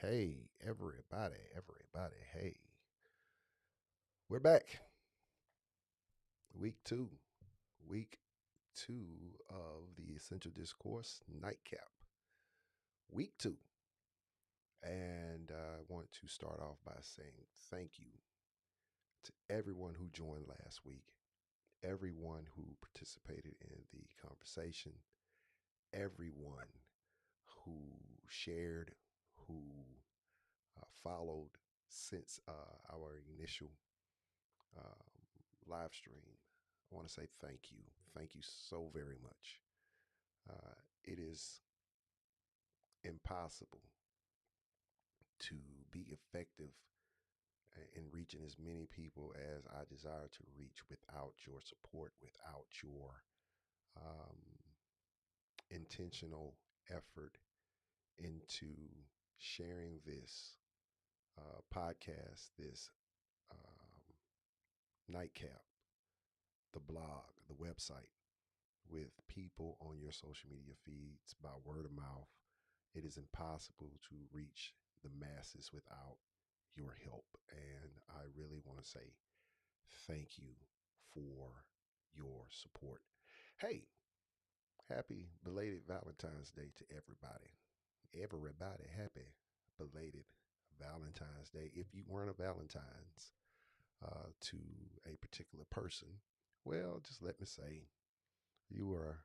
Hey, everybody, hey. We're back. Week two. Week two of the Essential Discourse Nightcap. Week two. And I want to start off by saying thank you to everyone who joined last week, everyone who participated in the conversation, everyone who shared, who followed since our initial live stream. I want to say thank you. Thank you so very much. It is impossible to be effective in reaching as many people as I desire to reach without your support, without your um, intentional effort into sharing this podcast, this nightcap, the blog, the website, with people on your social media feeds by word of mouth. It is impossible to reach the masses without your help. And I really want to say thank you for your support. Hey, happy belated Valentine's Day to everybody. Everybody, happy belated Valentine's Day. If you weren't a Valentine's to a particular person, well, just let me say you are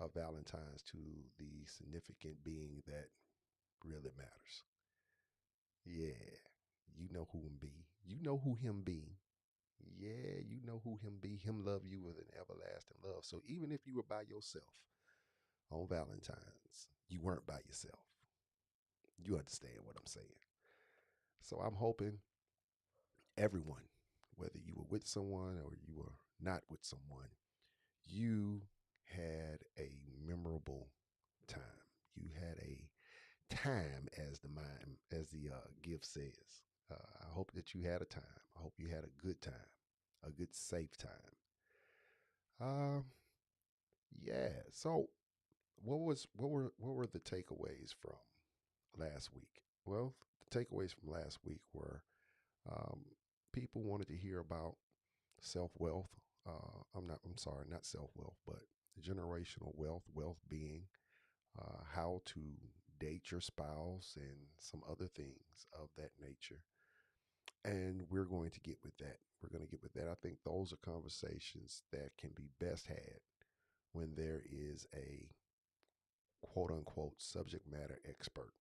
a Valentine's to the significant being that really matters. Yeah, you know who him be. You know who him be. Yeah, you know who him be. Him love you with an everlasting love. So even if you were by yourself on Valentine's, you weren't by yourself. You understand what I'm saying. So I'm hoping everyone, whether you were with someone or you were not with someone, you had a memorable time. You had a time, as the mind, as the gift says. I hope that you had a time. I hope you had a good time, a good safe time. Um, yeah. So, what were the takeaways from last week? Well, the takeaways from last week were um, people wanted to hear about self wealth. I'm sorry, not self wealth, but generational wealth, wealth being how to date your spouse and some other things of that nature. And we're going to get with that. We're going to get with that. I think those are conversations that can be best had when there is a quote unquote subject matter expert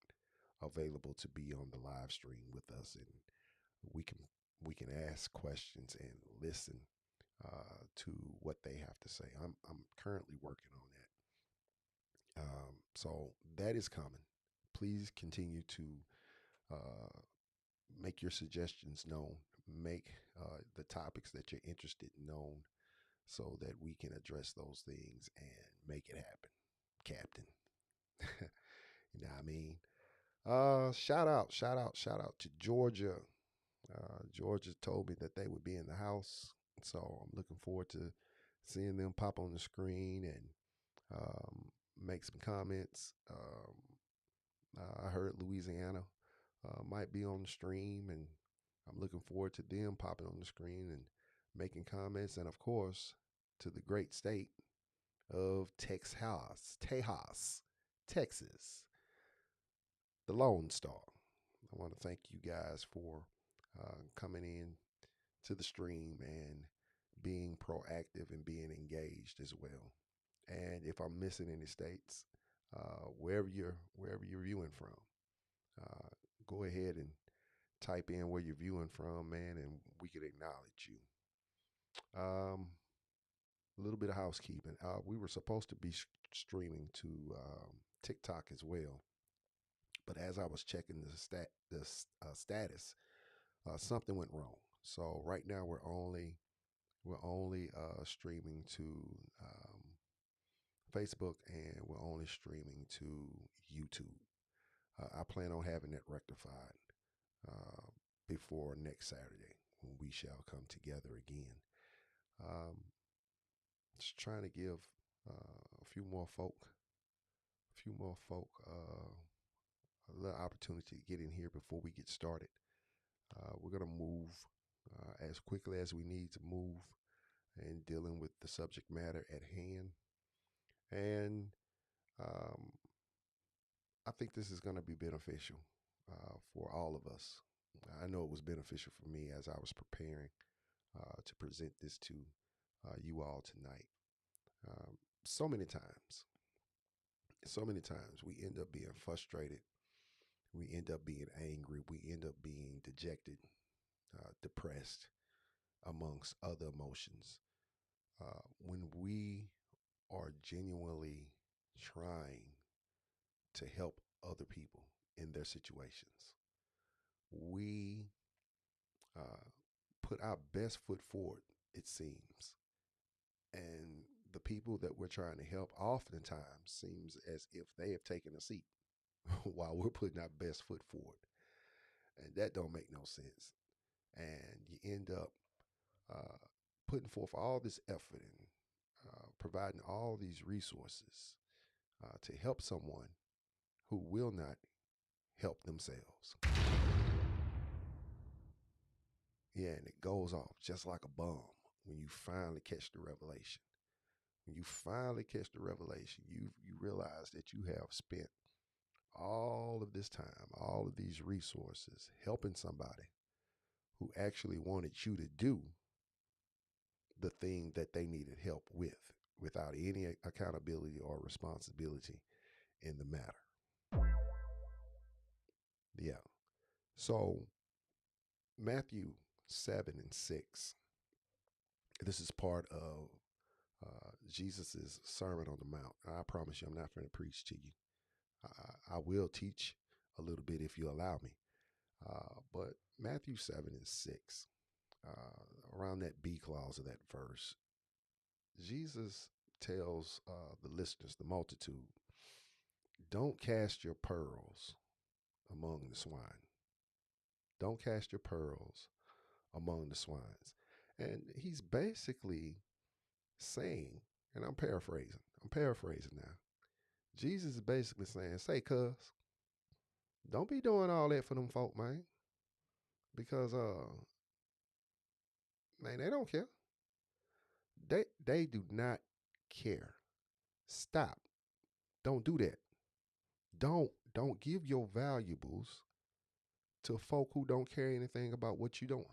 available to be on the live stream with us, and we can we can ask questions and listen to what they have to say. I'm currently working on that, so that is coming. Please continue to uh, make your suggestions known. Make the topics that you're interested in known, so that we can address those things and make it happen, Captain. You know what I mean? Shout out to Georgia. Georgia told me that they would be in the house, so I'm looking forward to seeing them pop on the screen and um, make some comments. I heard Louisiana might be on the stream, and I'm looking forward to them popping on the screen and making comments. And of course, to the great state of Tejas, Texas, the Lone Star. I want to thank you guys for coming in to the stream and being proactive and being engaged as well. And if I'm missing any states, wherever you're viewing from, uh, go ahead and type in where you're viewing from, man, and we can acknowledge you. Um, a little bit of housekeeping. We were supposed to be streaming to TikTok as well, but as I was checking the status, something went wrong. So right now we're only streaming to um, Facebook, and we're only streaming to YouTube. I plan on having that rectified uh, before next Saturday when we shall come together again. Um, just trying to give a few more folk a little opportunity to get in here before we get started. We're going to move as quickly as we need to move in dealing with the subject matter at hand. And um, I think this is going to be beneficial for all of us. I know it was beneficial for me as I was preparing to present this to you all tonight. Um, so many times, we end up being frustrated. We end up being angry. We end up being dejected, depressed, amongst other emotions. When we are genuinely trying to help other people in their situations, we uh, put our best foot forward, it seems. And the people that we're trying to help oftentimes seems as if they have taken a seat while we're putting our best foot forward. And that don't make no sense. And you end up uh, putting forth all this effort and providing all these resources to help someone who will not help themselves. Yeah, and it goes off just like a bomb when you finally catch the revelation. When you finally catch the revelation, you realize that you have spent all of this time, all of these resources helping somebody who actually wanted you to do the thing that they needed help with without any accountability or responsibility in the matter. Yeah. So, Matthew 7 and 6, this is part of Jesus' Sermon on the Mount. I promise you, I'm not going to preach to you. I will teach a little bit if you allow me. But Matthew 7 and 6, around that B clause of that verse, Jesus tells the listeners, the multitude, don't cast your pearls among the swine. Don't cast your pearls among the swines. And he's basically saying, and I'm paraphrasing now. Jesus is basically saying, say, cuz, don't be doing all that for them folk, man. Because man, they don't care. They do not care. Stop. Don't do that. Don't give your valuables to folk who don't care anything about what you're doing.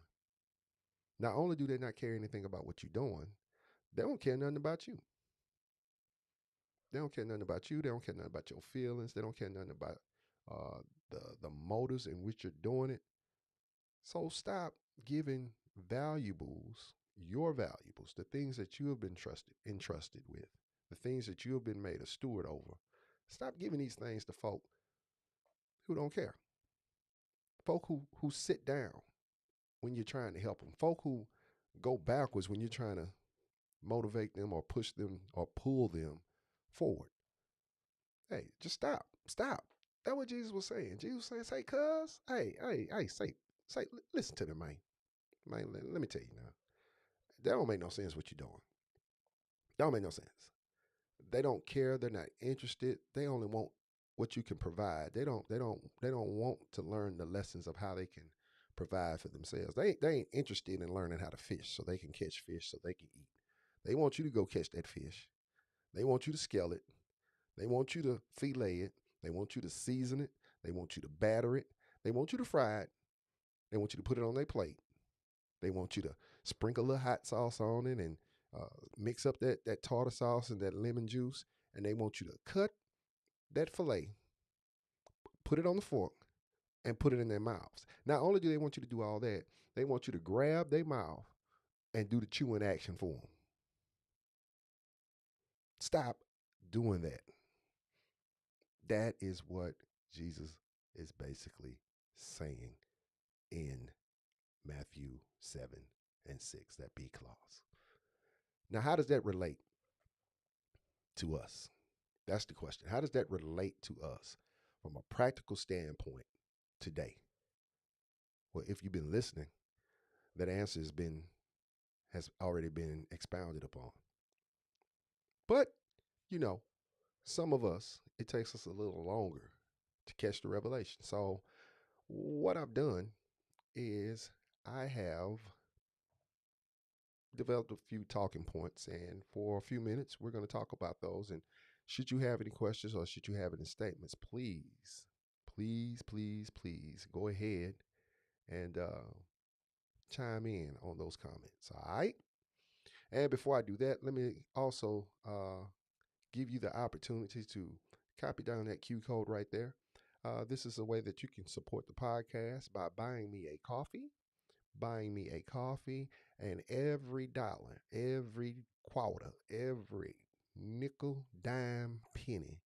Not only do they not care anything about what you're doing, they don't care nothing about you. They don't care nothing about you. They don't care nothing about your feelings. They don't care nothing about uh, the motives in which you're doing it. So stop giving valuables, your valuables, the things that you have been entrusted with, the things that you have been made a steward over. Stop giving these things to folk who don't care. Folk who sit down when you're trying to help them. Folk who go backwards when you're trying to motivate them or push them or pull them forward. Hey, just stop. Stop. That's what Jesus was saying. Jesus was saying, say, cuz, say, listen to them, man. Man, let me tell you now. That don't make no sense what you're doing. That don't make no sense. They don't care. They're not interested. They only want what you can provide. They don't want to learn the lessons of how they can provide for themselves. They ain't interested in learning how to fish so they can catch fish so they can eat. They want you to go catch that fish. They want you to scale it. They want you to fillet it. They want you to season it. They want you to batter it. They want you to fry it. They want you to put it on their plate. They want you to sprinkle a little hot sauce on it and mix up that tartar sauce and that lemon juice. And they want you to cut that filet, put it on the fork, and put it in their mouths. Not only do they want you to do all that, they want you to grab their mouth and do the chewing action for them. Stop doing that. That is what Jesus is basically saying in Matthew 7 and 6, that B clause. Now, how does that relate to us? That's the question. How does that relate to us from a practical standpoint today? Well, if you've been listening, that answer has already been expounded upon. But, you know, some of us, it takes us a little longer to catch the revelation. So, what I've done is I have developed a few talking points, and for a few minutes, we're going to talk about those. And should you have any questions or should you have any statements, please go ahead and chime in on those comments. All right. And before I do that, let me also give you the opportunity to copy down that Q code right there. This is a way that you can support the podcast by buying me a coffee. Buying me a coffee, and every dollar, every quarter, every nickel, dime, penny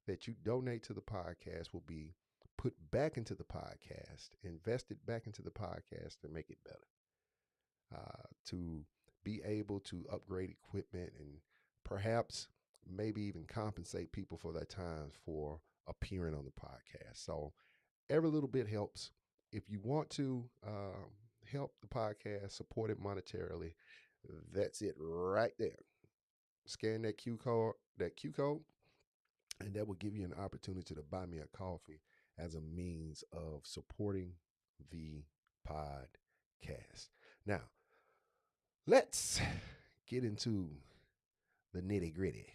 that you donate to the podcast will be put back into the podcast, invested back into the podcast to make it better, to be able to upgrade equipment and perhaps maybe even compensate people for their time for appearing on the podcast. So every little bit helps. If you want to help the podcast, support it monetarily, that's it right there. Scan that Q code, and that will give you an opportunity to buy me a coffee as a means of supporting the podcast. Now, let's get into the nitty gritty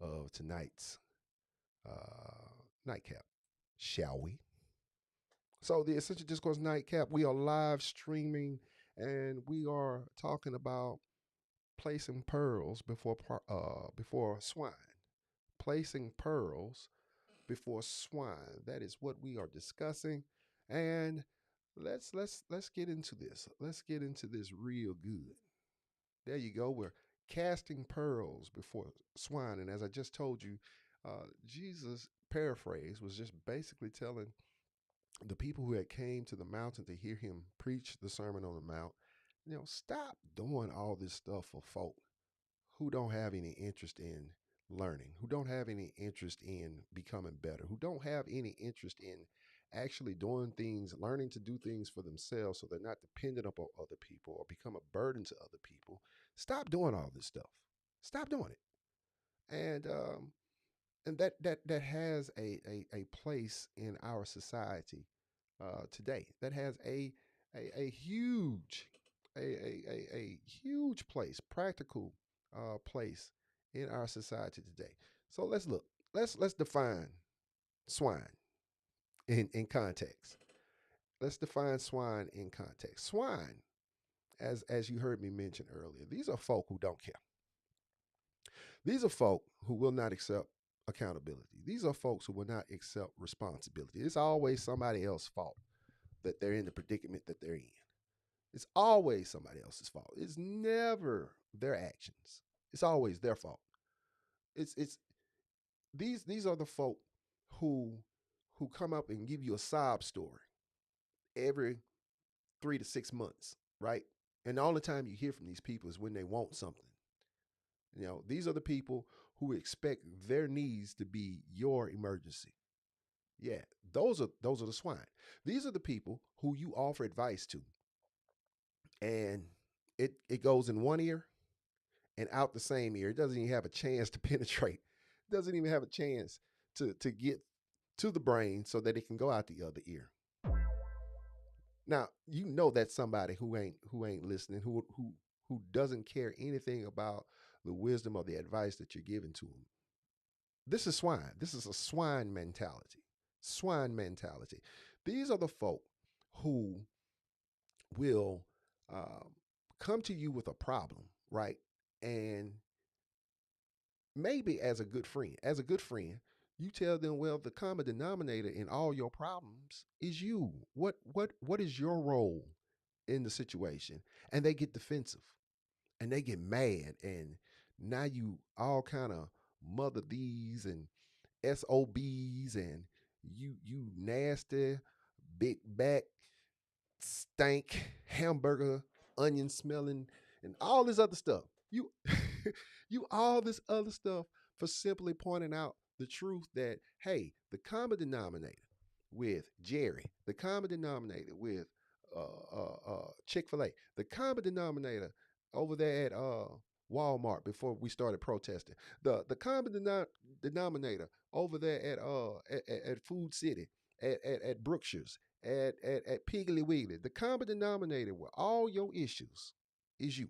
of tonight's nightcap, shall we? So, the Essential Discourse Nightcap, we are live streaming and we are talking about placing pearls before swine. Placing pearls before swine. That is what we are discussing. And let's get into this. Let's get into this real good. There you go. We're casting pearls before swine. And as I just told you, Jesus paraphrase was just basically telling the people who had came to the mountain to hear him preach the Sermon on the Mount, stop doing all this stuff for folk who don't have any interest in learning, who don't have any interest in becoming better, who don't have any interest in actually doing things, learning to do things for themselves so they're not dependent upon other people or become a burden to other people. Stop doing all this stuff. Stop doing it. And that has a place in our society today. That has a huge a huge place, practical place in our society today. So let's look. Let's define swine in context. Let's define swine in context. Swine, as you heard me mention earlier, these are folk who don't care. These are folk who will not accept accountability. These are folks who will not accept responsibility. It's always somebody else's fault that they're in the predicament that they're in. It's always somebody else's fault. It's never their actions. It's always their fault. It's these are the folk who who come up and give you a sob story every 3 to 6 months, right? And the only time you hear from these people is when they want something. These are the people who expect their needs to be your emergency. Yeah, those are the swine. These are the people who you offer advice to, and it goes in one ear and out the same ear. It doesn't even have a chance to penetrate. It doesn't even have a chance to get to the brain so that it can go out the other ear. Now, that's somebody who ain't listening, who doesn't care anything about the wisdom or the advice that you're giving to them. This is swine. This is a swine mentality. Swine mentality. These are the folk who will come to you with a problem, right? And maybe as a good friend, you tell them, well, the common denominator in all your problems is you. What is your role in the situation? And they get defensive and they get mad, and now you all kind of mother these and SOBs, and you nasty big back stank hamburger onion smelling and all this other stuff. You you all this other stuff for simply pointing out the truth that, hey, the common denominator with Jerry, the common denominator with Chick-fil-A, the common denominator over there at Walmart before we started protesting. The common denominator over there at Food City, at Brookshire's, at Piggly Wiggly, the common denominator with all your issues is you.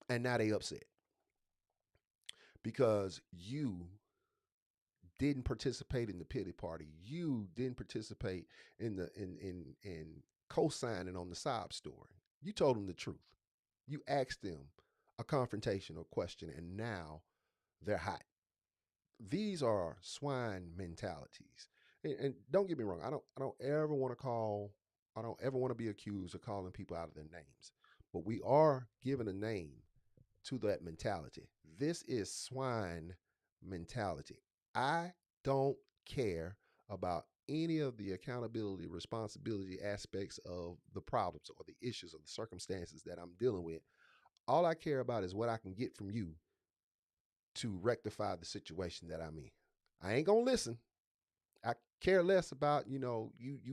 And now they upset because you didn't participate in the pity party. You didn't participate in the in co-signing on the sob story. You told them the truth. You asked them a confrontational question, and now they're hot. These are swine mentalities. And don't get me wrong, I don't ever want to call, I don't ever want to be accused of calling people out of their names. But we are giving a name to that mentality. This is swine mentality. I don't care about any of the accountability, responsibility aspects of the problems or the issues or the circumstances that I'm dealing with. All I care about is what I can get from you to rectify the situation that I'm in. I ain't gonna listen. I care less about, you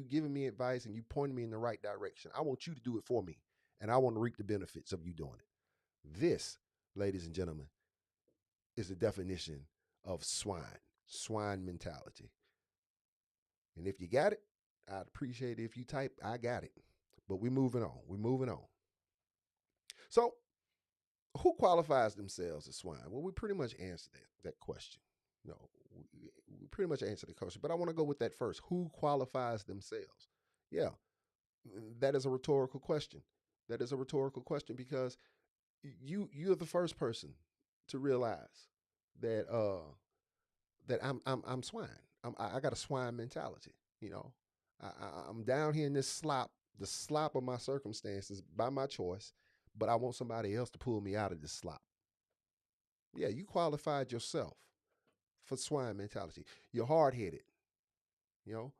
giving me advice and you pointing me in the right direction. I want you to do it for me. And I want to reap the benefits of you doing it. This, ladies and gentlemen, is the definition of swine mentality. And if you got it, I'd appreciate it if you type, I got it. But we're moving on. We're moving on. So, who qualifies themselves as swine? Well, we pretty much answered that question. No, we pretty much answered the question. But I want to go with that first. Who qualifies themselves? Yeah, that is a rhetorical question. That is a rhetorical question because you're the first person to realize that that I'm swine. I got a swine mentality. You know, I'm down here in this slop, the slop of my circumstances by my choice, but I want somebody else to pull me out of this slop. Yeah, you qualified yourself for swine mentality. You're hard headed. You know,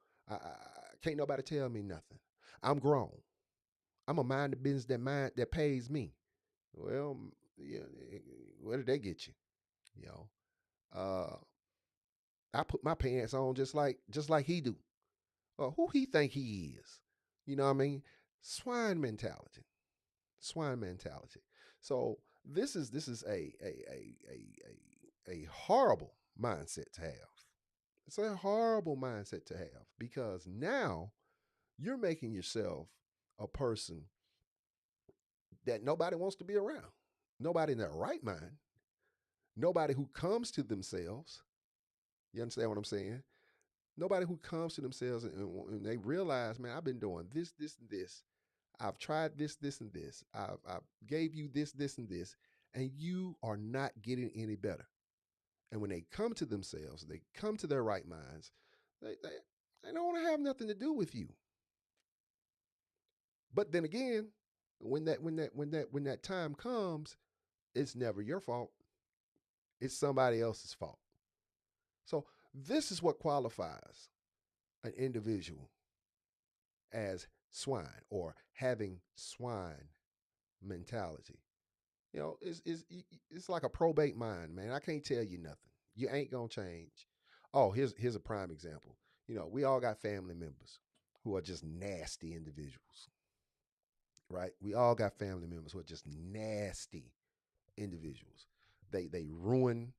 can't nobody tell me nothing. I'm grown. I'm a mind the business that pays me. Well, yeah, where did they get you? You know, I put my pants on just like he do. Who he think he is? You know what I mean? Swine mentality. Swine mentality. So this is a horrible mindset to have. It's a horrible mindset to have because now you're making yourself a person that nobody wants to be around. Nobody in their right mind. Nobody who comes to themselves. You understand what I'm saying? Nobody who comes to themselves and they realize, man, I've been doing this, and this. I've tried this, and this. I've gave you this, and this, and you are not getting any better. And when they come to themselves, they come to their right minds, they don't want to have nothing to do with you. But then again, when that time comes, it's never your fault. It's somebody else's fault. So this is what qualifies an individual as swine or having swine mentality. It's like a probate mind, man. I can't tell you nothing. You ain't gonna change. Oh, here's a prime example. We all got family members who are just nasty individuals, right? We all got family members who are just nasty individuals. They ruin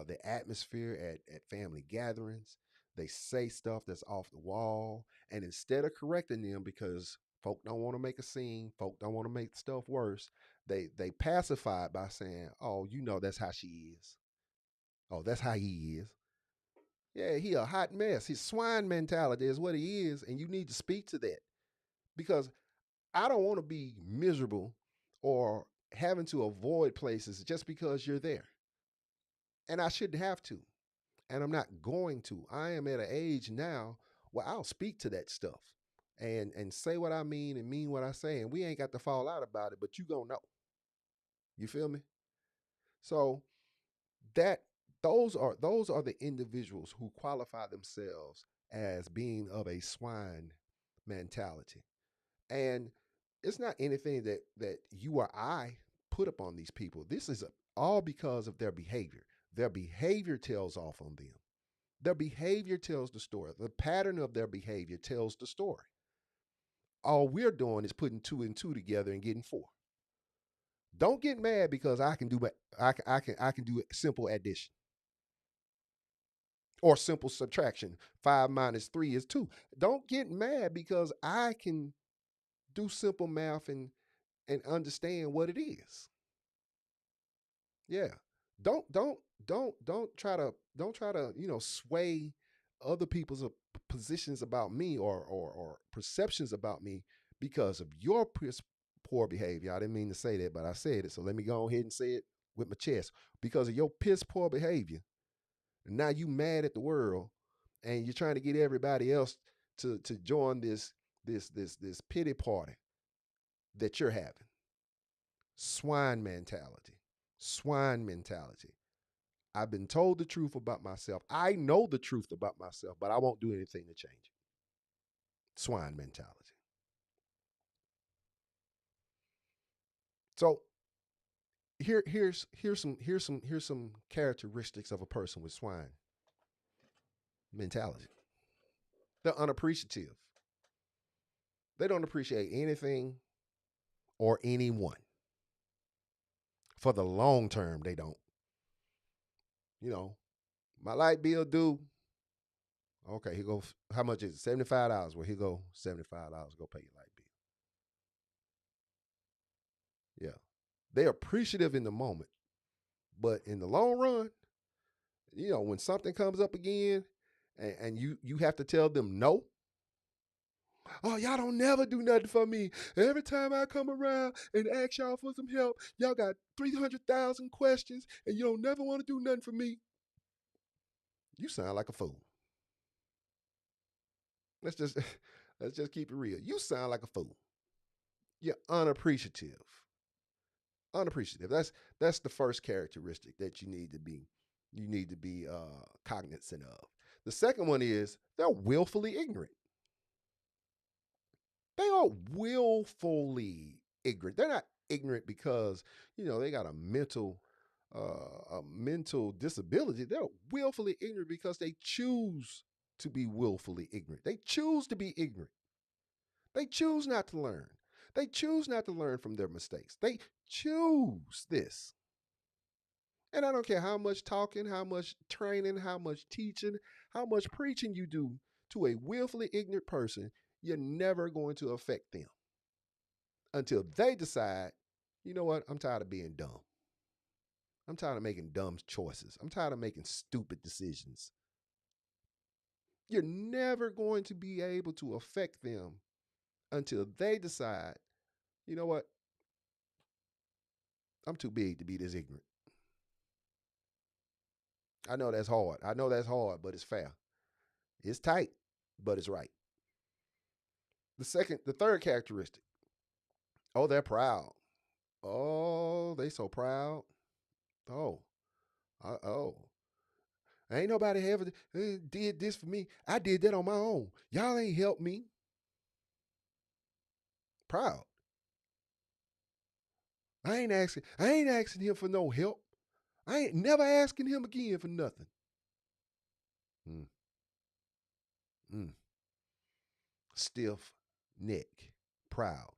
the atmosphere at family gatherings. They say stuff that's off the wall, and instead of correcting them because folk don't want to make a scene, folk don't want to make stuff worse, they pacify it by saying, "Oh, that's how she is. Oh, that's how he is. Yeah, he a hot mess. His swine mentality is what he is, and you need to speak to that because I don't want to be miserable or having to avoid places just because you're there. And I shouldn't have to. And I'm not going to. I am at an age now where I'll speak to that stuff and say what I mean and mean what I say. And we ain't got to fall out about it, but you gonna know. You feel me? So that those are the individuals who qualify themselves as being of a swine mentality. And it's not anything that you or I put upon these people. This is all because of their behavior. Their behavior tells off on them. Their behavior tells the story. The pattern of their behavior tells the story. All we're doing is putting two and two together and getting four. Don't get mad because I can do simple addition or simple subtraction. 5 - 3 is 2. Don't get mad because I can do simple math and understand what it is. Yeah. Don't try to sway other people's positions about me or perceptions about me because of your poor behavior. I didn't mean to say that, but I said it. So let me go ahead and say it with my chest. Because of your piss poor behavior, and now you mad at the world and you're trying to get everybody else to join this pity party that you're having. Swine mentality. Swine mentality. I've been told the truth about myself. I know the truth about myself, but I won't do anything to change it. Swine mentality. So here's some characteristics of a person with swine mentality. They're unappreciative. They don't appreciate anything or anyone. For the long term, they don't. You know, my light bill due. Okay, he goes. How much is it? $75. Well, he go $75. Go pay your light bill. Yeah, they're appreciative in the moment, but in the long run, when something comes up again, and you have to tell them no. Oh, y'all don't never do nothing for me. Every time I come around and ask y'all for some help, y'all got 300,000 questions, and you don't never want to do nothing for me. You sound like a fool. Let's just let's just keep it real. You sound like a fool. You're unappreciative. Unappreciative. That's the first characteristic that you need to be cognizant of. The second one is they're willfully ignorant. They are willfully ignorant. They're not ignorant because they got a mental disability. They're willfully ignorant because they choose to be willfully ignorant. They choose to be ignorant. They choose not to learn. They choose not to learn from their mistakes. They choose this. And I don't care how much talking, how much training, how much teaching, how much preaching you do to a willfully ignorant person, you're never going to affect them until they decide, you know what, I'm tired of being dumb. I'm tired of making dumb choices. I'm tired of making stupid decisions. You're never going to be able to affect them until they decide, you know what, I'm too big to be this ignorant. I know that's hard. I know that's hard, but it's fair. It's tight, but it's right. The third characteristic. Oh, they're proud. Oh, they so proud. Oh, oh. Ain't nobody ever did this for me. I did that on my own. Y'all ain't helped me. Proud. I ain't asking him for no help. I ain't never asking him again for nothing. Mm, mm. Stiff neck. Proud.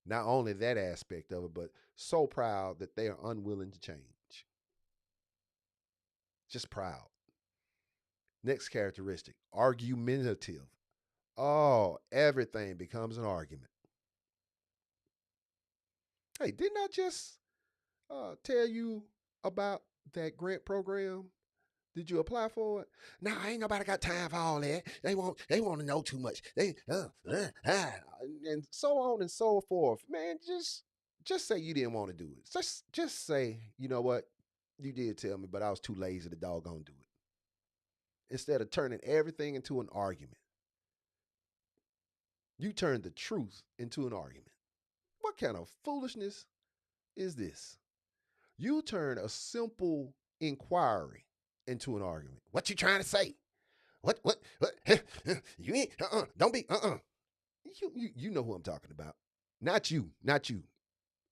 Not only that aspect of it, but so proud that they are unwilling to change. Just proud. Next characteristic, argumentative. Oh, everything becomes an argument. Hey, didn't I just tell you about that grant program? Did you apply for it? No, ain't nobody got time for all that. They want to know too much. And so on and so forth. Man, just say you didn't want to do it. Just say, you know what? You did tell me, but I was too lazy to doggone do it. Instead of turning everything into an argument, you turn the truth into an argument. What kind of foolishness is this? You turn a simple inquiry into an argument. What you trying to say? What? You ain't, don't be, You know who I'm talking about. Not you, not you.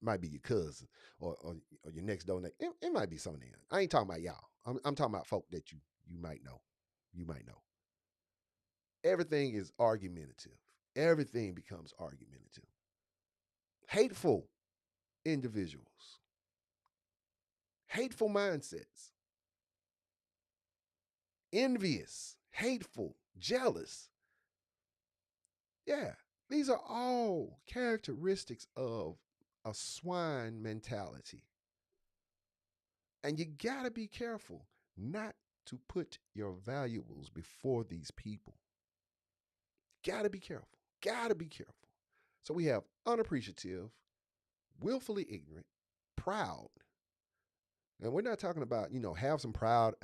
Might be your cousin or your next door neighbor. It might be some of them. I ain't talking about y'all. I'm talking about folk that you might know. You might know. Everything is argumentative. Everything becomes argumentative. Hateful. individuals, hateful mindsets, envious, hateful, jealous. Yeah, these are all characteristics of a swine mentality. And you got to be careful not to put your valuables before these people. Got to be careful. Got to be careful. So we have unappreciative, willfully ignorant, proud. And we're not talking about, have some pride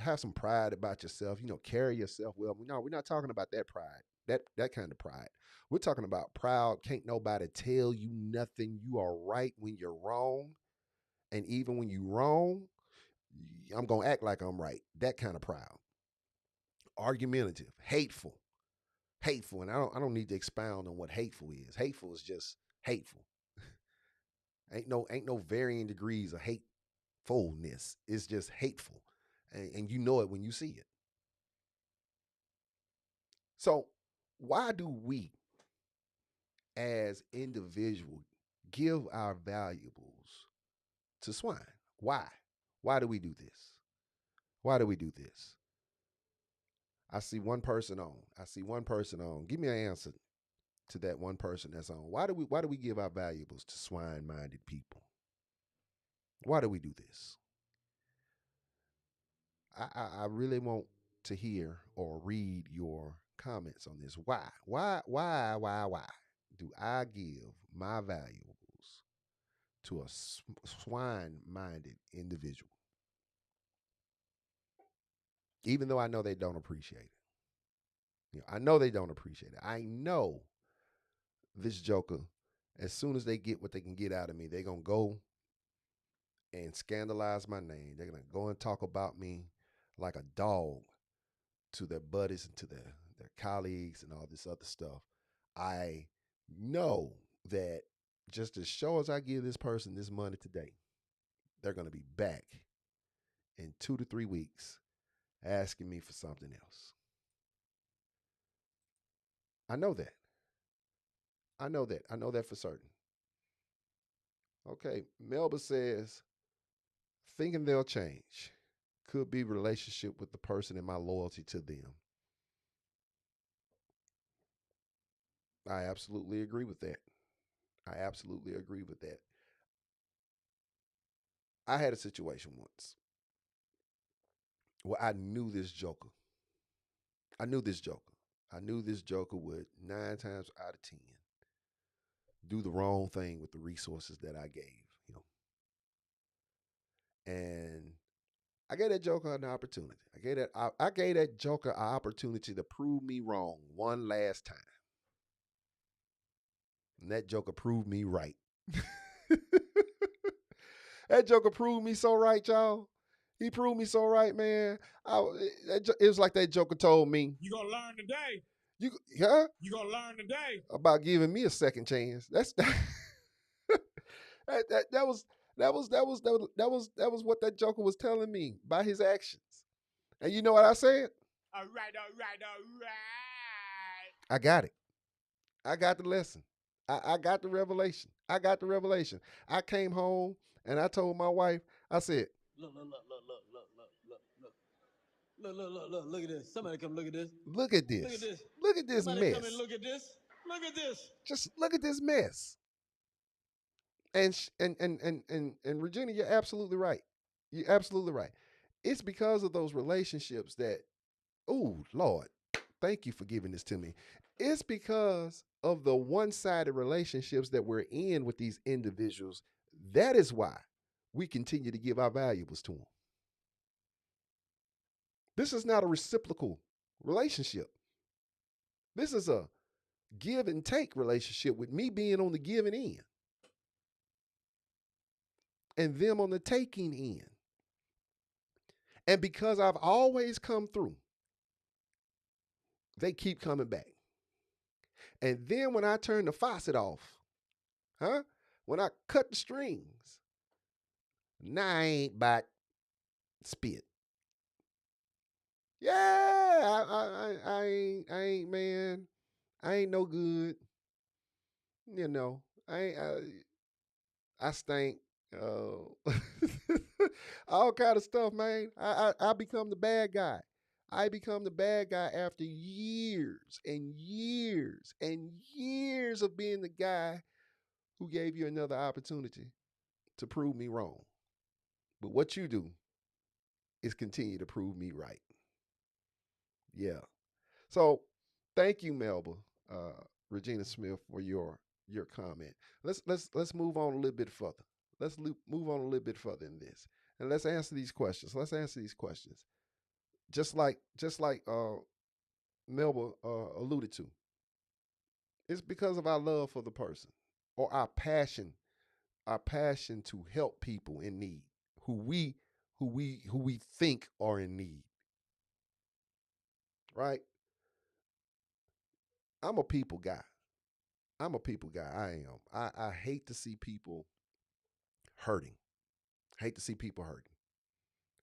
about yourself, carry yourself well. No, we're not talking about that pride, that kind of pride. We're talking about proud, can't nobody tell you nothing. You are right when you're wrong. And even when you're wrong, I'm gonna act like I'm right. That kind of proud. Argumentative, hateful. And I don't need to expound on what hateful is. Hateful is just hateful. Ain't no varying degrees of hatefulness. It's just hateful. And you know it when you see it. So why do we as individuals give our valuables to swine? Why? Why do we do this? Why do we do this? I see one person on. I see one person on. Give me an answer to that one person that's on. Why do we give our valuables to swine-minded people? Why do we do this? I really want to hear or read your comments on this. Why do I give my valuables to a swine-minded individual, even though I know they don't appreciate it? I know they don't appreciate it. I know this joker, as soon as they get what they can get out of me, they're gonna go and scandalize my name. They're gonna go and talk about me like a dog to their buddies and to their colleagues and all this other stuff. I know that just as sure as I give this person this money today, they're gonna be back in 2 to 3 weeks asking me for something else. I know that. I know that. I know that for certain. Okay, Melba says, thinking they'll change. Could be relationship with the person and my loyalty to them. I absolutely agree with that. I absolutely agree with that. I had a situation once where I knew this joker. I knew this joker. I knew this joker would 9 times out of 10 do the wrong thing with the resources that I gave him. And I gave that joker an opportunity. I gave that joker an opportunity to prove me wrong one last time. And that joker proved me right. That joker proved me so right, y'all. He proved me so right, man. It was like that joker told me, "You gonna learn today. You, huh? You gonna learn today." About giving me a second chance. That's that, that was what that joker was telling me by his actions. And you know what I said? All right, all right, all right. I got it. I got the lesson. I got the revelation. I got the revelation. I came home and I told my wife, I said, Look, look, look, look, look, look, look, look, look. Look, look, look, look, look at this. Somebody come look at this. look at this. Look at this. Look at this Somebody come mess. and look at this. Look at this. Just look at this mess. And Regina, you're absolutely right. You're absolutely right. It's because of those relationships that, oh Lord, thank you for giving this to me. It's because of the one-sided relationships that we're in with these individuals. That is why we continue to give our valuables to them. This is not a reciprocal relationship. This is a give and take relationship with me being on the giving end and them on the taking end. And because I've always come through, they keep coming back. And then when I turn the faucet off, huh? When I cut the strings, now I ain't but spit. Yeah, I ain't, man. I ain't no good. I stink. Oh, all kind of stuff, man. I become the bad guy. I become the bad guy after years and years and years of being the guy who gave you another opportunity to prove me wrong. But what you do is continue to prove me right. Yeah. So thank you, Melba, Regina Smith, for your comment. Let's move on a little bit further. Move on a little bit further in this, and let's answer these questions. Let's answer these questions. Just like Melba alluded to, it's because of our love for the person or our passion to help people in need, who we who we think are in need. Right? I'm a people guy. I'm a people guy. I am. I hate to see people hurting. Hate to see people hurting.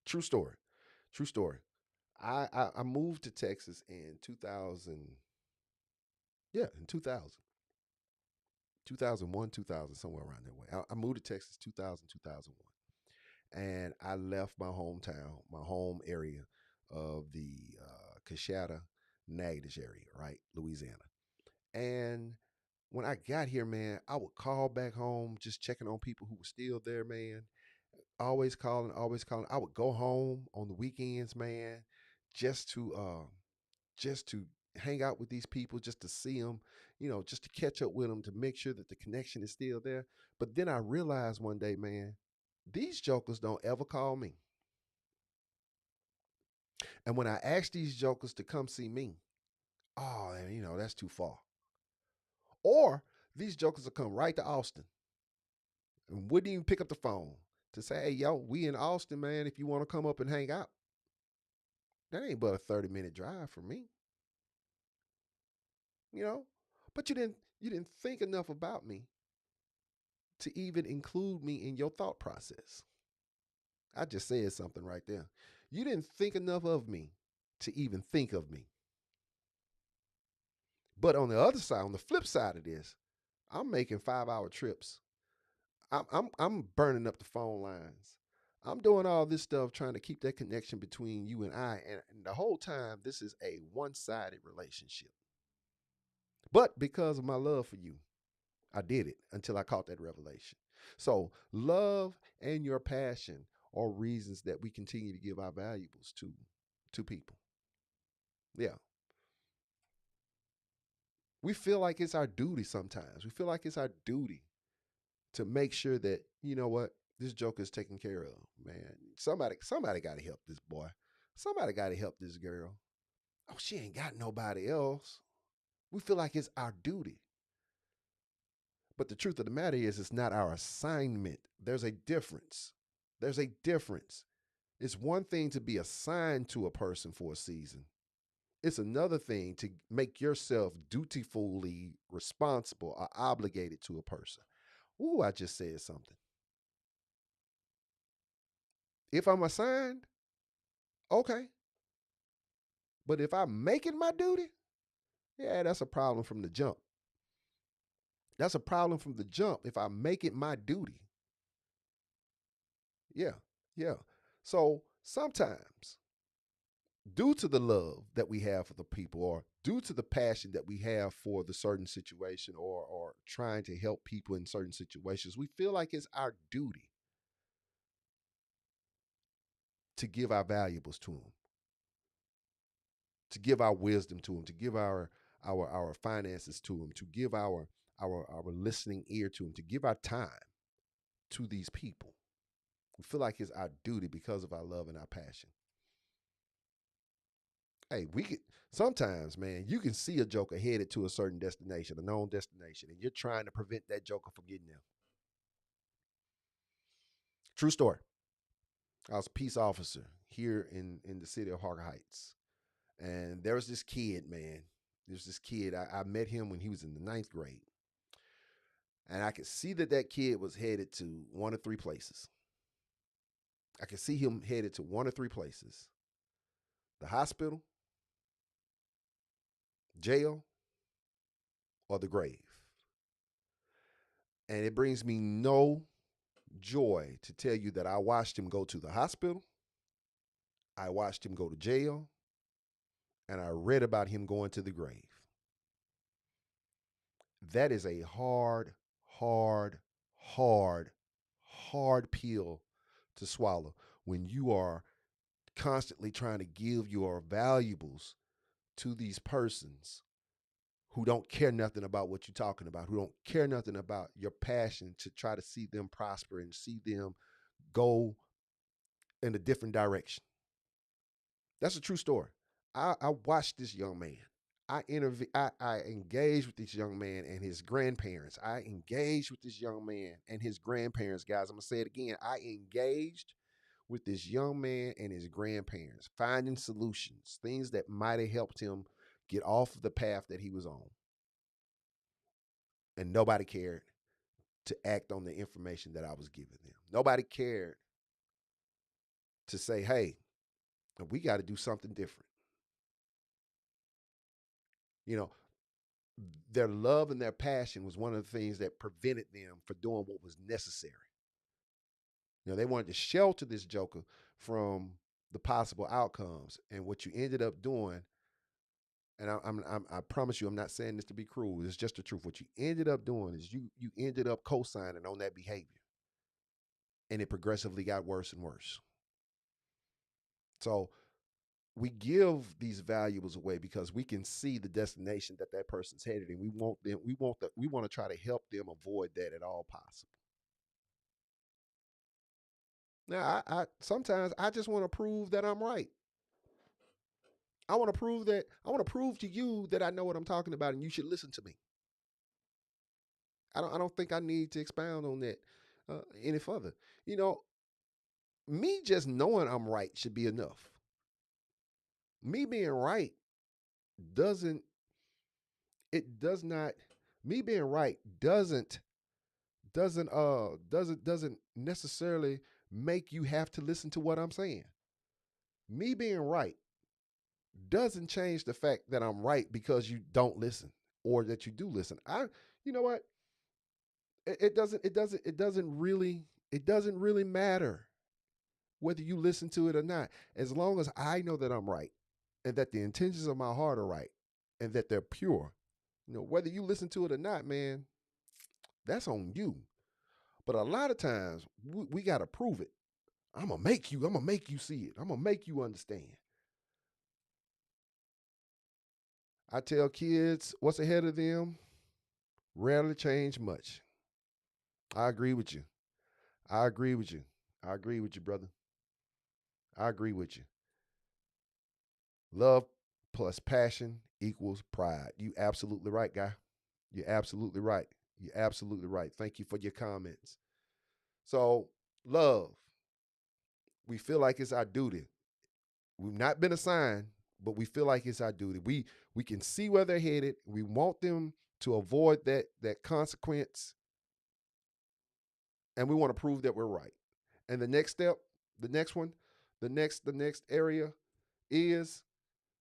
True story. True story. I moved to Texas in 2000. Yeah, in 2000, 2001, 2000, somewhere around that way. I moved to Texas 2000, 2001. And I left my hometown, my home area of the Coshada, Natchitoches area, right? Louisiana. And when I got here, man, I would call back home, just checking on people who were still there, man. Always calling, always calling. I would go home on the weekends, man, just to just to hang out with these people, just to see them, just to catch up with them, to make sure that the connection is still there. But then I realized one day, man, these jokers don't ever call me. And when I ask these jokers to come see me, oh, that's too far. Or these jokers will come right to Austin and wouldn't even pick up the phone to say, hey, yo, we in Austin, man. If you want to come up and hang out, that ain't but a 30-minute drive for me, you know? But you didn't think enough about me to even include me in your thought process. I just said something right there. You didn't think enough of me to even think of me. But on the other side, on the flip side of this, I'm making 5-hour trips. I'm burning up the phone lines. I'm doing all this stuff trying to keep that connection between you and I. And the whole time, this is a one-sided relationship. But because of my love for you, I did it until I caught that revelation. So, love and your passion are reasons that we continue to give our valuables to people. Yeah. We feel like it's our duty sometimes. We feel like it's our duty to make sure that, you know what, this joke is taken care of, man. Somebody got to help this boy. Somebody got to help this girl. Oh, she ain't got nobody else. We feel like it's our duty. But the truth of the matter is, it's not our assignment. There's a difference. There's a difference. It's one thing to be assigned to a person for a season. It's another thing to make yourself dutifully responsible or obligated to a person. Ooh, I just said something. If I'm assigned, okay. But if I'm making my duty, yeah, that's a problem from the jump. That's a problem from the jump if I make it my duty. Yeah, yeah. So sometimes, due to the love that we have for the people, or due to the passion that we have for the certain situation, or trying to help people in certain situations, we feel like it's our duty to give our valuables to them, to give our wisdom to them, to give our finances to them, to give our listening ear to them, to give our time to these people. We feel like it's our duty because of our love and our passion. Hey, we could sometimes, man, you can see a joker headed to a certain destination, a known destination, and you're trying to prevent that joker from getting there. True story. I was a peace officer here in the city of Harker Heights. And there was this kid, man. There's this kid. I met him when he was in the ninth grade. And I could see that that kid was headed to one of three places. I could see him headed to one of three places: the hospital, jail, or the grave. And it brings me no joy to tell you that I watched him go to the hospital, I watched him go to jail, and I read about him going to the grave. That is a hard, hard, hard pill to swallow when you are constantly trying to give your valuables to these persons who don't care nothing about what you're talking about, who don't care nothing about your passion to try to see them prosper and see them go in a different direction. That's a true story. I watched this young man. I engaged with this young man and his grandparents. I engaged with this young man and his grandparents, guys. I'm gonna say it again. I engaged with this young man and his grandparents, finding solutions, things that might have helped him get off the path that he was on. And nobody cared to act on the information that I was giving them. Nobody cared to say, hey, we got to do something different. You know, their love and their passion was one of the things that prevented them from doing what was necessary. They wanted to shelter this joker from the possible outcomes. And what you ended up doing, and I promise you, I'm not saying this to be cruel. It's just the truth. What you ended up doing is you ended up co-signing on that behavior, and it progressively got worse and worse. So we give these valuables away because we can see the destination that that person's headed, and we want them. We want to try to help them avoid that at all possible. Now, I sometimes I just want to prove that I'm right. I want to prove to you that I know what I'm talking about, and you should listen to me. I don't think I need to expound on that any further. You know, me just knowing I'm right should be enough. Me being right doesn't it does not me being right doesn't necessarily make you have to listen to what I'm saying. Me being right doesn't change the fact that I'm right because you don't listen or that you do listen. You know what? It doesn't really matter whether you listen to it or not, as long as I know that I'm right and that the intentions of my heart are right and that they're pure. Whether you listen to it or not, man, that's on you. But a lot of times we got to prove it. I'm gonna make you see it. I'm gonna make you understand. I tell kids what's ahead of them rarely change much. I agree with you. I agree with you. I agree with you, brother. I agree with you. Love plus passion equals pride. You absolutely right, guy. You're absolutely right. You're absolutely right. Thank you for your comments. So, love, we feel like it's our duty. We've not been assigned, but we feel like it's our duty. We can see where they're headed. We want them to avoid that consequence, and we want to prove that we're right. And the next step, the next one, the next area is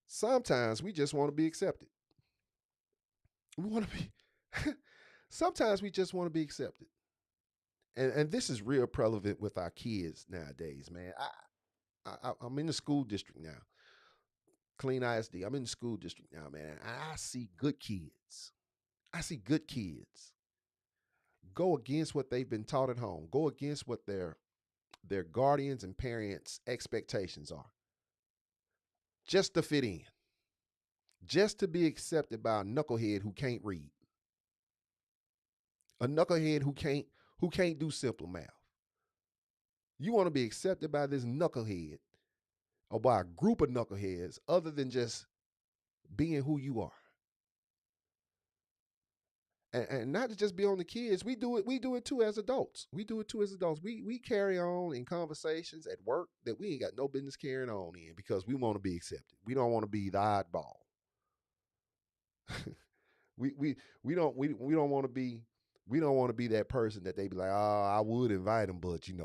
sometimes we just want to be accepted. We want to be sometimes we just want to be accepted. And this is real prevalent with our kids nowadays, man. I'm in the school district now, Clean ISD. I'm in the school district now, man. And I see good kids. I see good kids go against what they've been taught at home, go against what their guardians and parents' expectations are, just to fit in, just to be accepted by a knucklehead who can't read, a knucklehead who can't do simple math. You want to be accepted by this knucklehead or by a group of knuckleheads other than just being who you are. And not to just be on the kids, we do it too as adults. We do it too as adults. We carry on in conversations at work that we ain't got no business carrying on in because we want to be accepted. We don't want to be the oddball. We don't want to be that person that they be like, oh, I would invite them, but yeah,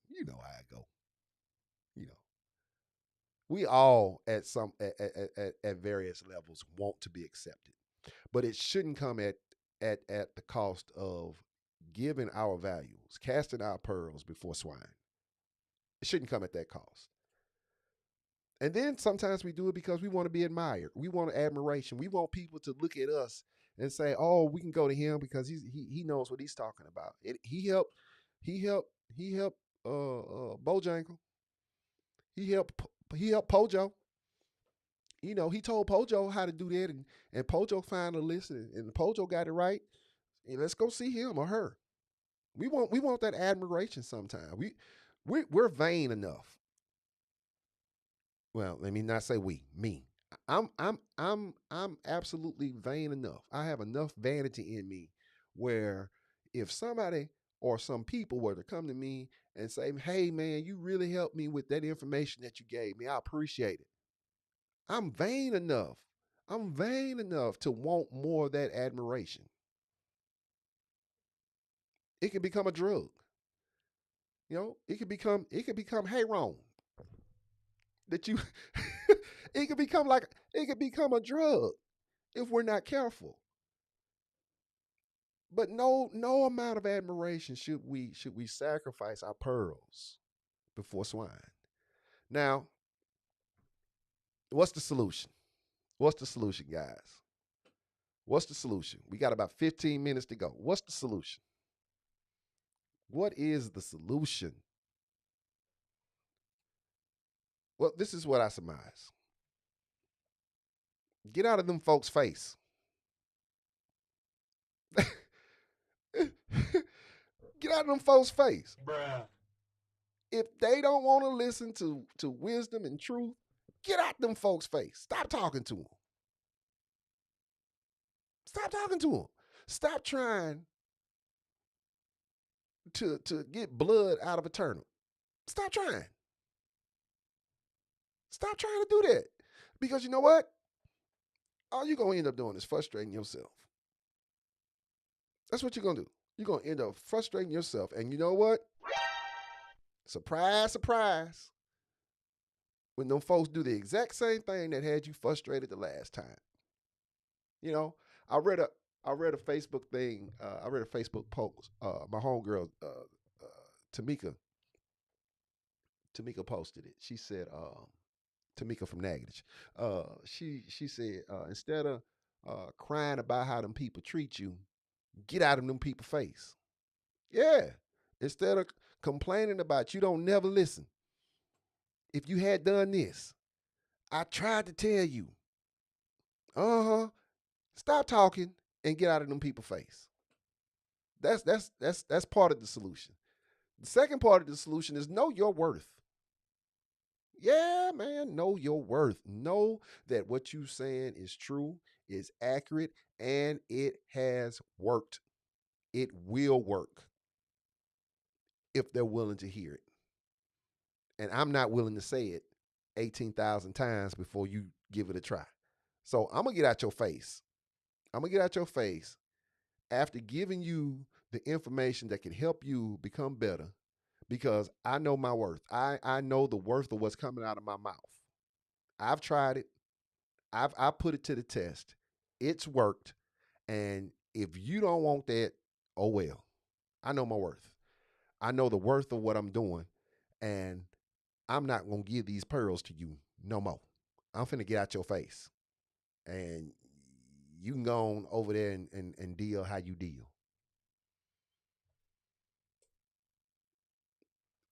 you know how I go. You know, we all at various levels want to be accepted, but it shouldn't come at the cost of giving our values, casting our pearls before swine. It shouldn't come at that cost. And then sometimes we do it because we want to be admired. We want admiration. We want people to look at us and say, "Oh, we can go to him because he knows what he's talking about." He helped Bojangle. He helped he helped Pojo. He told Pojo how to do that, and Pojo found a list, and Pojo got it right. And let's go see him or her. We want that admiration. Sometimes we're vain enough. Well, let me not say me. I'm absolutely vain enough. I have enough vanity in me where if somebody or some people were to come to me and say, "Hey man, you really helped me with that information that you gave me. I appreciate it." I'm vain enough. I'm vain enough to want more of that admiration. It can become a drug. It could become hey wrong that you it could become a drug if we're not careful. But no amount of admiration should we sacrifice our pearls before swine. Now, what's the solution? What's the solution, guys? What's the solution? We got about 15 minutes to go. What's the solution? What is the solution? Well, this is what I surmise. Get out of them folks' face. Get out of them folks' face. Bruh. If they don't want to listen to wisdom and truth, get out them folks' face. Stop talking to them. Stop talking to them. Stop trying to get blood out of a turnip. Stop trying. Stop trying to do that. Because you know what? All you're going to end up doing is frustrating yourself. That's what you're going to do. You're going to end up frustrating yourself. And you know what? Surprise, surprise. When them folks do the exact same thing that had you frustrated the last time. You know, I read a I read a Facebook thing. I read a Facebook post. My homegirl, Tamika, Tamika posted it. She said, Tamika from Nagadich. She said, instead of crying about how them people treat you, get out of them people face. Yeah. Instead of complaining about you don't never listen. If you had done this, I tried to tell you. Uh-huh. Stop talking and get out of them people face. That's part of the solution. The second part of the solution is know your worth. Yeah, man, know your worth. Know that what you saying is true, is accurate, and it has worked. It will work if they're willing to hear it. And I'm not willing to say it 18,000 times before you give it a try. So I'm going to get out your face. I'm going to get out your face after giving you the information that can help you become better because I know my worth. I know the worth of what's coming out of my mouth. I've tried it. I put it to the test. It's worked. And if you don't want that, oh well. I know my worth. I know the worth of what I'm doing. And I'm not gonna give these pearls to you no more. I'm finna get out your face. And you can go on over there and deal how you deal.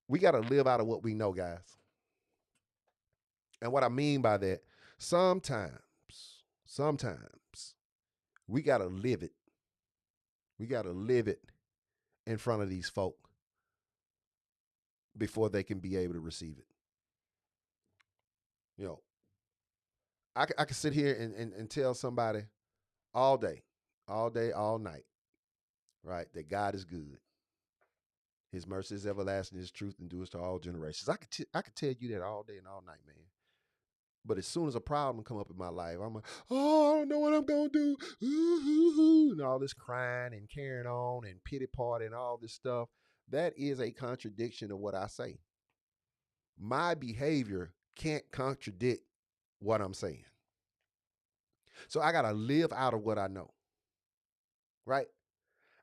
We gotta live out of what we know, guys. And what I mean by that, sometimes we gotta live it. We gotta live it in front of these folk before they can be able to receive it. You know, I can sit here and tell somebody all day, all night, right, that God is good. His mercy is everlasting, his truth endures to all generations. I could tell you that all day and all night, man. But as soon as a problem come up in my life, I'm like, oh, I don't know what I'm gonna do. Ooh, and all this crying and carrying on and pity party and all this stuff. That is a contradiction of what I say. My behavior can't contradict what I'm saying. So I gotta live out of what I know. Right?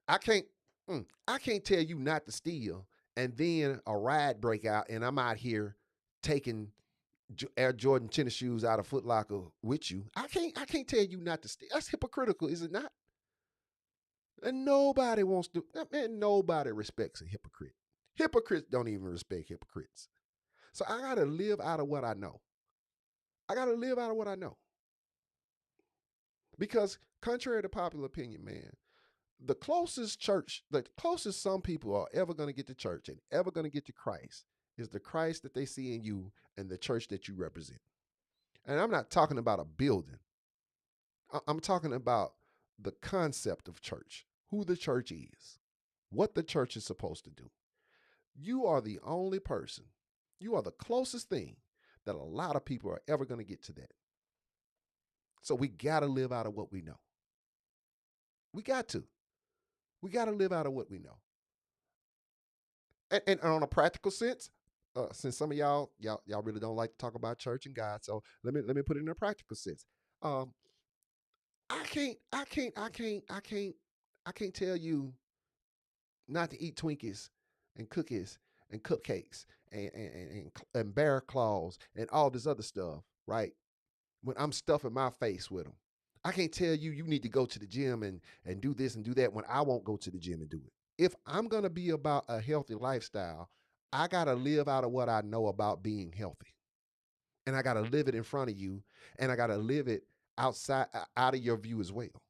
I can't I can't tell you not to steal, and then a riot break out, and I'm out here taking Air Jordan tennis shoes out of Foot Locker with you. I can't tell you not to steal. That's hypocritical, is it not? And nobody wants to. Man, nobody respects a hypocrite. Hypocrites don't even respect hypocrites. So I gotta live out of what I know. I gotta live out of what I know. Because contrary to popular opinion, man, the closest some people are ever going to get to church and ever going to get to Christ is the Christ that they see in you and the church that you represent. And I'm not talking about a building. I'm talking about the concept of church, who the church is, what the church is supposed to do. You are the only person, you are the closest thing that a lot of people are ever going to get to that. So we got to live out of what we know. We got to. We got to live out of what we know. And on a practical sense, since some of y'all really don't like to talk about church and God, so let me put it in a practical sense. Um, I can't tell you not to eat Twinkies and cookies and cupcakes and bear claws and all this other stuff, right? When I'm stuffing my face with them, I can't tell you you need to go to the gym and do this and do that when I won't go to the gym and do it. If I'm gonna be about a healthy lifestyle, I gotta live out of what I know about being healthy, and I gotta live it in front of you, and I gotta live it outside out of your view as well.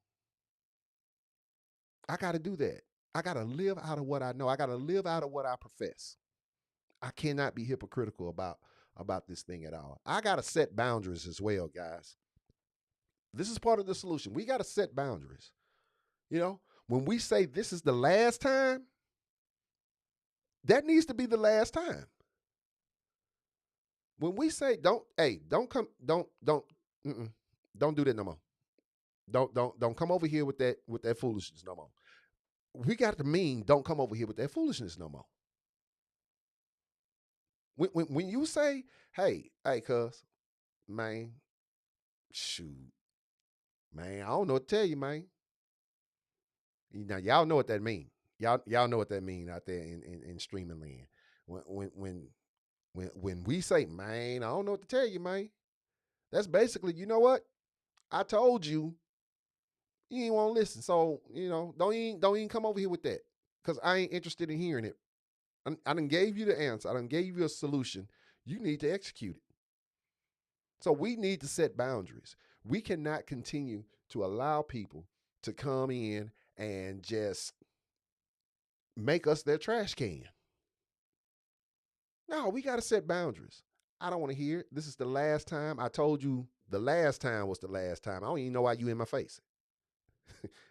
I gotta do that. I gotta live out of what I know. I gotta live out of what I profess. I cannot be hypocritical about this thing at all. I gotta set boundaries as well, guys. This is part of the solution. We gotta set boundaries. You know, when we say this is the last time, that needs to be the last time. When we say don't, hey, don't come, don't do that no more. Don't come over here with that foolishness no more. We got to mean don't come over here with that foolishness no more. When you say, hey, cuz, man, shoot, man, I don't know what to tell you, man. Now y'all know what that mean. Y'all know what that mean out there in streaming land. When when when when we say, man, I don't know what to tell you, man. That's basically, you know what? I told you, you ain't want to listen. So, don't even come over here with that. Cause I ain't interested in hearing it. I done gave you the answer. I done gave you a solution. You need to execute it. So we need to set boundaries. We cannot continue to allow people to come in and just make us their trash can. No, we got to set boundaries. I don't want to hear it. This is the last time. I told you the last time was the last time. I don't even know why you in my face.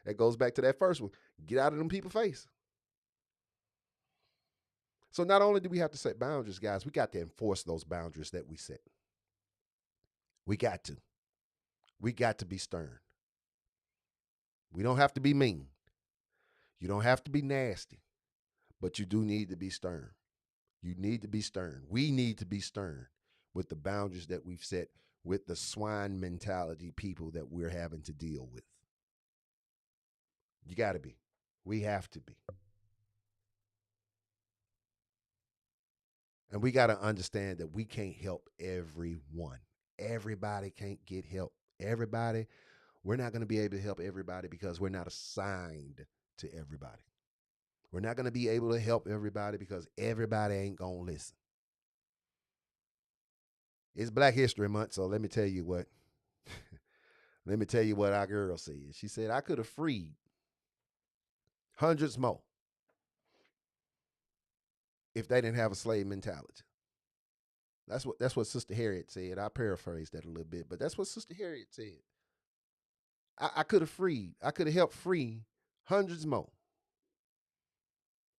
That goes back to that first one. Get out of them people's face. So not only do we have to set boundaries, guys, we got to enforce those boundaries that we set. We got to. We got to be stern. We don't have to be mean. You don't have to be nasty, but you do need to be stern. You need to be stern. We need to be stern with the boundaries that we've set with the swine mentality people that we're having to deal with. You got to be. We have to be. And we got to understand that we can't help everyone. Everybody can't get help. Everybody, we're not going to be able to help everybody because we're not assigned to everybody. We're not going to be able to help everybody because everybody ain't going to listen. It's Black History Month, so let me tell you what. Let me tell you what our girl said. She said, I could have freed hundreds more if they didn't have a slave mentality. That's what Sister Harriet said. I paraphrased that a little bit, but that's what Sister Harriet said. I could have I could have helped free hundreds more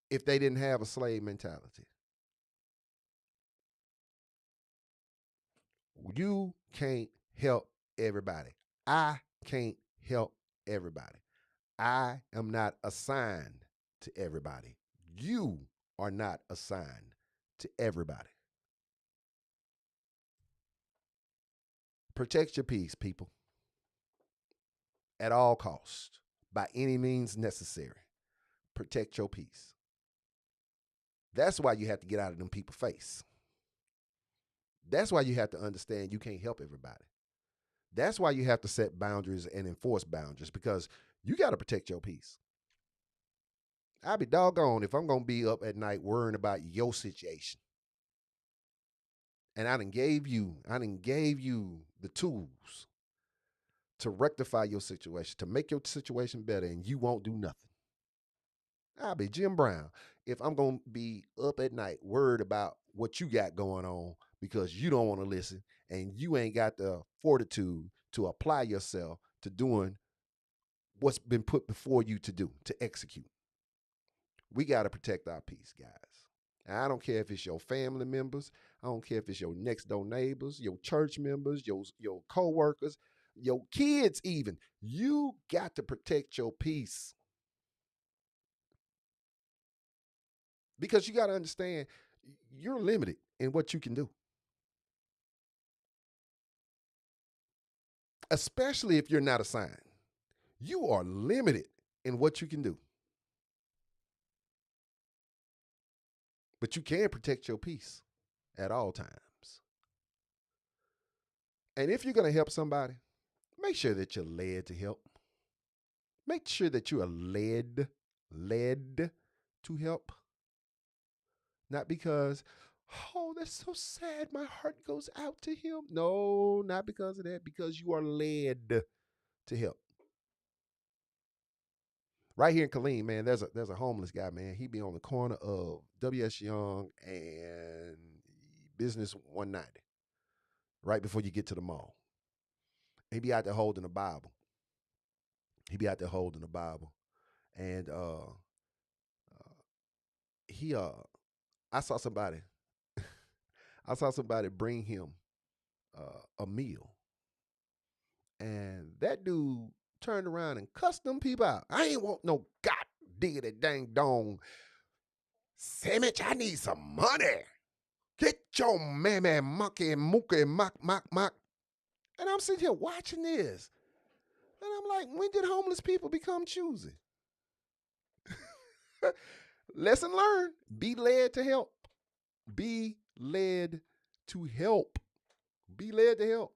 if they didn't have a slave mentality. You can't help everybody. I can't help everybody. I am not assigned to everybody. You are not assigned to everybody. Protect your peace, people, at all costs, by any means necessary. protect your peace. That's why you have to get out of them people's face. That's why you have to understand you can't help everybody. That's why you have to set boundaries and enforce boundaries, because you got to protect your peace. I'll be doggone if I'm going to be up at night worrying about your situation. And I done gave you the tools to rectify your situation, to make your situation better, and you won't do nothing. I'll be Jim Brown if I'm going to be up at night worried about what you got going on because you don't want to listen and you ain't got the fortitude to apply yourself to doing what's been put before you to do, to execute. We got to protect our peace, guys. And I don't care if it's your family members. I don't care if it's your next door neighbors, your church members, your co-workers, your kids even. You got to protect your peace. Because you got to understand you're limited in what you can do. Especially if you're not assigned. You are limited in what you can do. But you can protect your peace at all times. And if you're going to help somebody, make sure that you're led to help. Make sure that you are led to help. Not because, oh, that's so sad. My heart goes out to him. No, not because of that. Because you are led to help. Right here in Killeen, man, there's a homeless guy, man. He be on the corner of W.S. Young and Business 190, right before you get to the mall. He be out there holding the Bible. And he I saw somebody I saw somebody bring him a meal. And that dude turned around and cussed them people out. I ain't want no god diggity dang dong sandwich. I need some money. Get your mammy monkey mookie mock. And I'm sitting here watching this. And I'm like, when did homeless people become choosy? Lesson learned. Be led to help. Be led to help. Be led to help.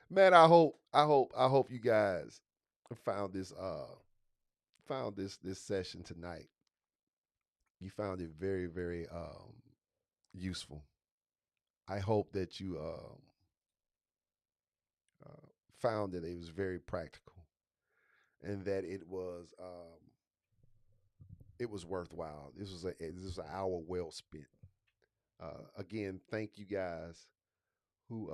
Man, I hope you guys found this session tonight. You found it very, very useful. I hope that you found that it was very practical and that it was worthwhile. This was an hour well spent. Again, thank you guys who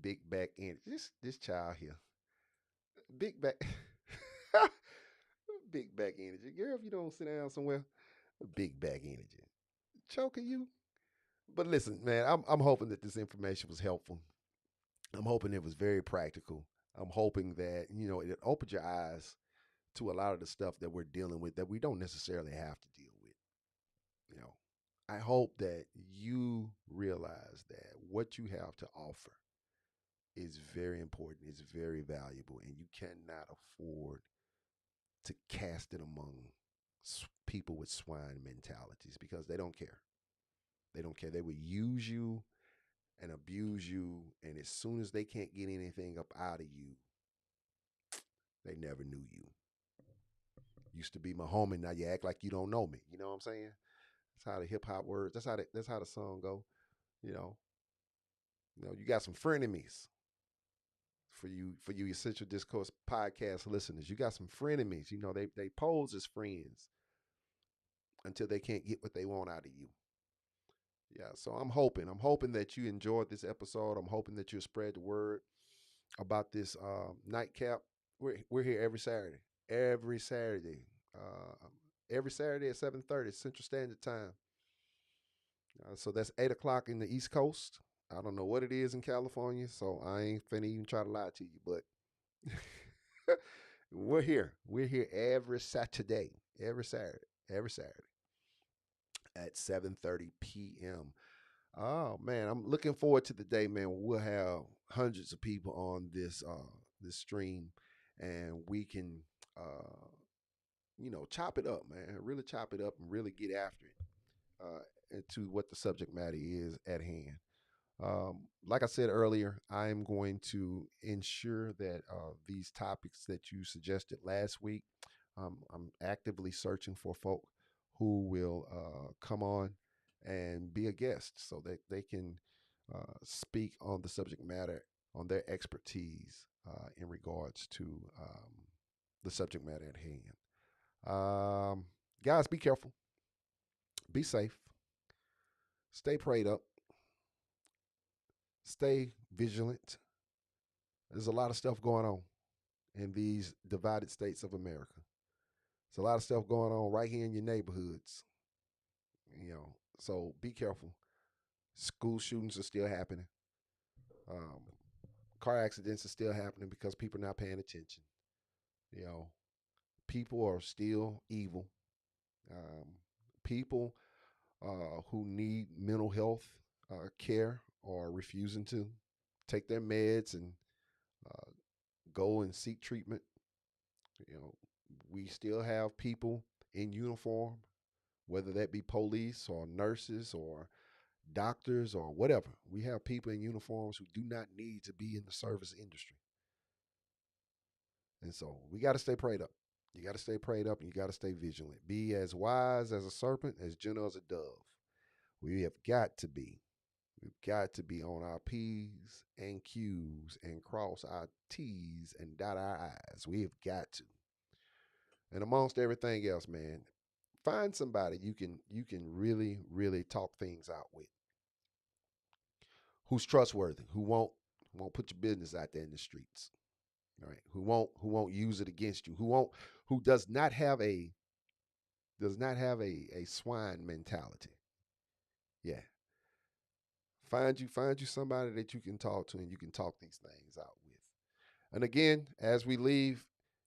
big back in this child here. Big back big back energy. Girl, if you don't sit down somewhere, big back energy. Choking you. But listen, man, I'm hoping that this information was helpful. I'm hoping it was very practical. I'm hoping that, it opened your eyes to a lot of the stuff that we're dealing with that we don't necessarily have to deal with. You know, I hope that you realize that what you have to offer is very important, it's very valuable, and you cannot afford to cast it among people with swine mentalities because they don't care. They don't care. They will use you and abuse you, and as soon as they can't get anything up out of you, they never knew you. Used to be my homie, now you act like you don't know me. You know what I'm saying? That's how the hip hop words. That's how the song go. You know, you got some frenemies for you Essential Discourse podcast listeners. You got some frenemies. They pose as friends until they can't get what they want out of you. Yeah, so I'm hoping that you enjoyed this episode. I'm hoping that you spread the word about this nightcap. We're here every Saturday, uh, every Saturday at 7:30 Central Standard Time. So that's 8 o'clock in the East Coast. I don't know what it is in California, so I ain't finna even try to lie to you, but we're here. We're here every Saturday, every Saturday at 7:30 p.m. Oh man, I'm looking forward to the day, man. We'll have hundreds of people on this stream, and we can uh, chop it up, man. Really chop it up and really get after it into what the subject matter is at hand. Like I said earlier, I'm going to ensure that these topics that you suggested last week, I'm actively searching for folk who will come on and be a guest so that they can speak on the subject matter, on their expertise in regards to the subject matter at hand. Guys, be careful, be safe, stay prayed up, stay vigilant. There's a lot of stuff going on in these divided states of America. There's a lot of stuff going on right here in your neighborhoods. So be careful. School shootings are still happening. Um, car accidents are still happening because people are not paying attention. You know, people are still evil. Um, people who need mental health care are refusing to take their meds and uh, go and seek treatment. You know, we still have people in uniform, whether that be police or nurses or doctors or whatever. We have people in uniforms who do not need to be in the service industry. And so we got to stay prayed up. You got to stay prayed up and you got to stay vigilant. Be as wise as a serpent, as gentle as a dove. We have got to be. We've got to be on our P's and Q's and cross our T's and dot our I's. We have got to. And amongst everything else, man, find somebody you can really talk things out with, who's trustworthy, who won't put your business out there in the streets, right? Who won't use it against you, who does not have a swine mentality. Yeah, find you somebody that you can talk to and you can talk these things out with. And again, as we leave,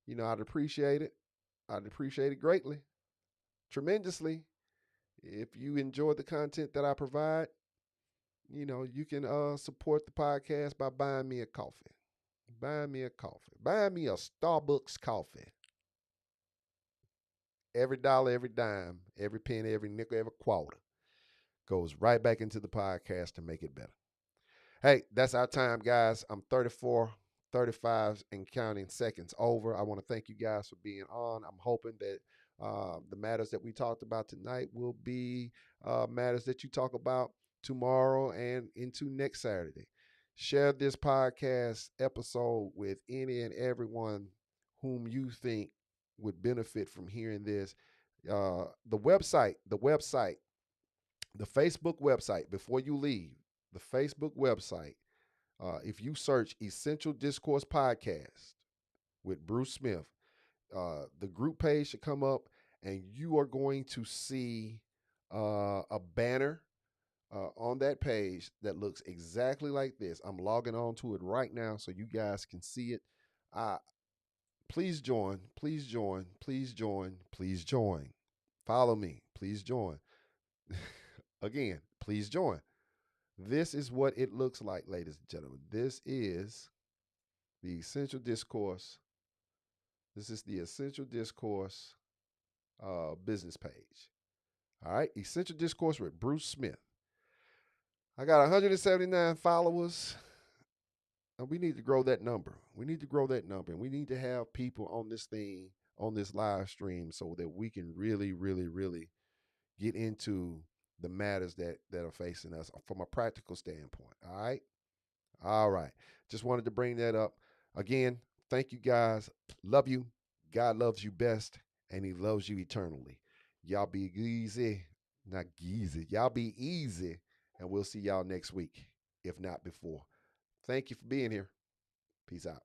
I'd appreciate it. I'd appreciate it greatly, tremendously, if you enjoy the content that I provide. You can support the podcast by buying me a coffee. Buying me a coffee. Buying me a Starbucks coffee. Every dollar, every dime, every penny, every nickel, every quarter goes right back into the podcast to make it better. Hey, that's our time, guys. I'm 34, 35, and counting seconds over. I want to thank you guys for being on. I'm hoping that the matters that we talked about tonight will be matters that you talk about tomorrow and into next Saturday. Share this podcast episode with any and everyone whom you think would benefit from hearing this. The Facebook website, before you leave, the Facebook website, if you search Essential Discourse Podcast with Bruce Smith, the group page should come up and you are going to see a banner on that page that looks exactly like this. I'm logging on to it right now so you guys can see it. Uh, please join, please join, please join, please join. Follow me, please join. Again, please join. This is what it looks like, ladies and gentlemen. This is the Essential Discourse. This is the Essential Discourse business page. All right, Essential Discourse with Bruce Smith. I got 179 followers. And we need to grow that number. We need to grow that number. And we need to have people on this thing, on this live stream, so that we can really, really, really get into the matters that are facing us from a practical standpoint. All right. All right. Just wanted to bring that up. Again, thank you guys. Love you. God loves you best, and he loves you eternally. Y'all be easy. Not easy. Y'all be easy. And we'll see y'all next week, if not before. Thank you for being here. Peace out.